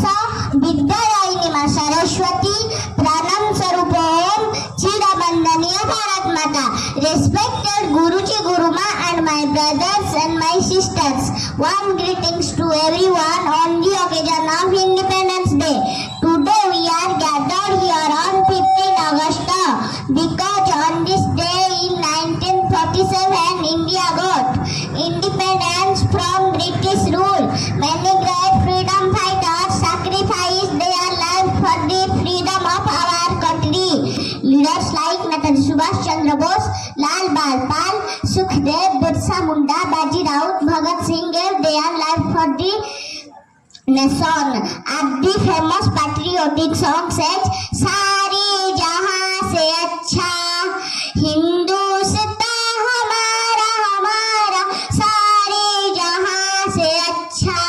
सा विद्यादायिनी माँ सरस्वती प्रणम स्वरूप ओम चिरवंदनीय भारत माता. Respected Guruji, Guruma and my brothers and my sisters, warm greetings to everyone on the occasion of Independence Day. Today we are gathered here on 15 August because on this day in 1947 India got independence from British rule. Many great freedom fighters sacrificed their lives for the freedom of our country. Leaders like Netaji Subhash Chandra Bose, Lal Bal, Sukhdev, Birsa Munda, Baji Raut, Bhagat Singh gave their life for the nation. As the famous patriotic song says, सारे जहां से अच्छा हिंदुस्तान हमारा हमारा, सारे जहां से अच्छा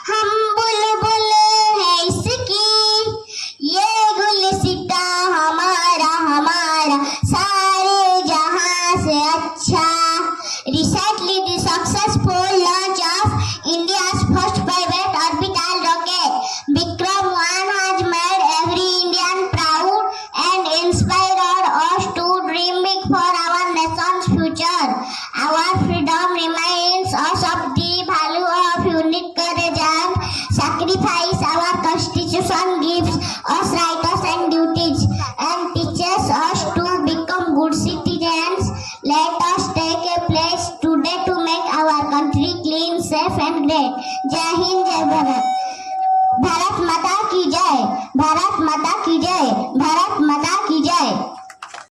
हम बुलबुल है इसकी, ये गुलसिता हमारा हमारा, सारे जहां से अच्छा. Recently, the successful launch of India's first private orbital rocket, Vikram 1, has made every Indian proud and inspired us to dream big for our nation's future. Our freedom reminds us of the value of unique courage and sacrifice. Our Constitution gives us rights and duties and teaches us to become good citizens. Let us take a place today to make our country clean, safe and great. जय हिंद, जय भारत. भारत माता की जय, भारत माता की जय, भारत माता की जय.